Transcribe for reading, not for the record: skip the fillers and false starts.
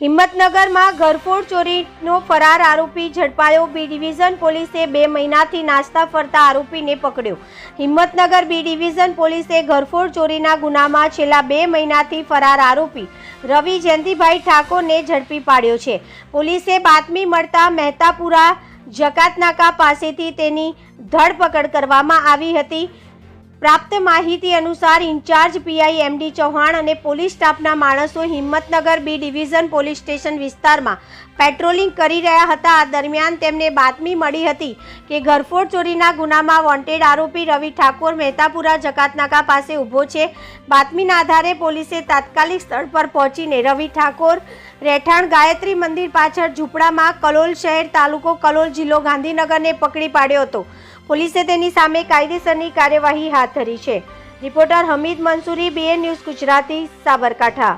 હિંમતનગરમાં ઘરફોડ ચોરીનો ફરાર આરોપી ઝડપાયો। બી ડિવિઝન પોલીસે 2 મહિનાથી નાસ્તા ફરતા આરોપીને પકડ્યો। હિંમતનગર બી ડિવિઝન પોલીસે ઘરફોડ ચોરીના ગુનામાં છેલ્લા 2 મહિનાથી ફરાર આરોપી રવિ જયંતિભાઈ ઠાકોરને ઝડપી પાડ્યો છે। પોલીસે બાતમી મળતા મહેતાપુરા જકાતનાકા પાસેથી તેની ધરપકડ કરવામાં આવી હતી। प्राप्त माहिती अनुसार इंचार्ज पीआई एमडी चौहान और पोलीस स्टाफना माणसों Himmatnagar B division police station विस्तार में पेट्रोलिंग करी रह्या हता। आ दरमियान तेमने बातमी मળી હતી કે ઘરફોડ ચોરીના ગુનામાં વોન્ટેડ આરોપી રવિ ઠાકોર મહેતાપુરા જકાતનાકા પાસે ઊભો છે। બાતમીના આધારે પોલીસે તાત્કાલિક સ્થળ પર પહોંચીને રવિ ઠાકોર રહેઠાણ ગાયત્રી મંદિર પાછળ ઝૂંપડામાં કલોલ શહેર તાલુકો કલોલ જિલ્લો ગાંધીનગરને પકડી પાડ્યો હતો। પોલીસે તેની સામે કાયદેસરની કાર્યવાહી હાથ ધરી છે। Reporter Hamid Mansuri, BN news Gujarati, Sabarkantha.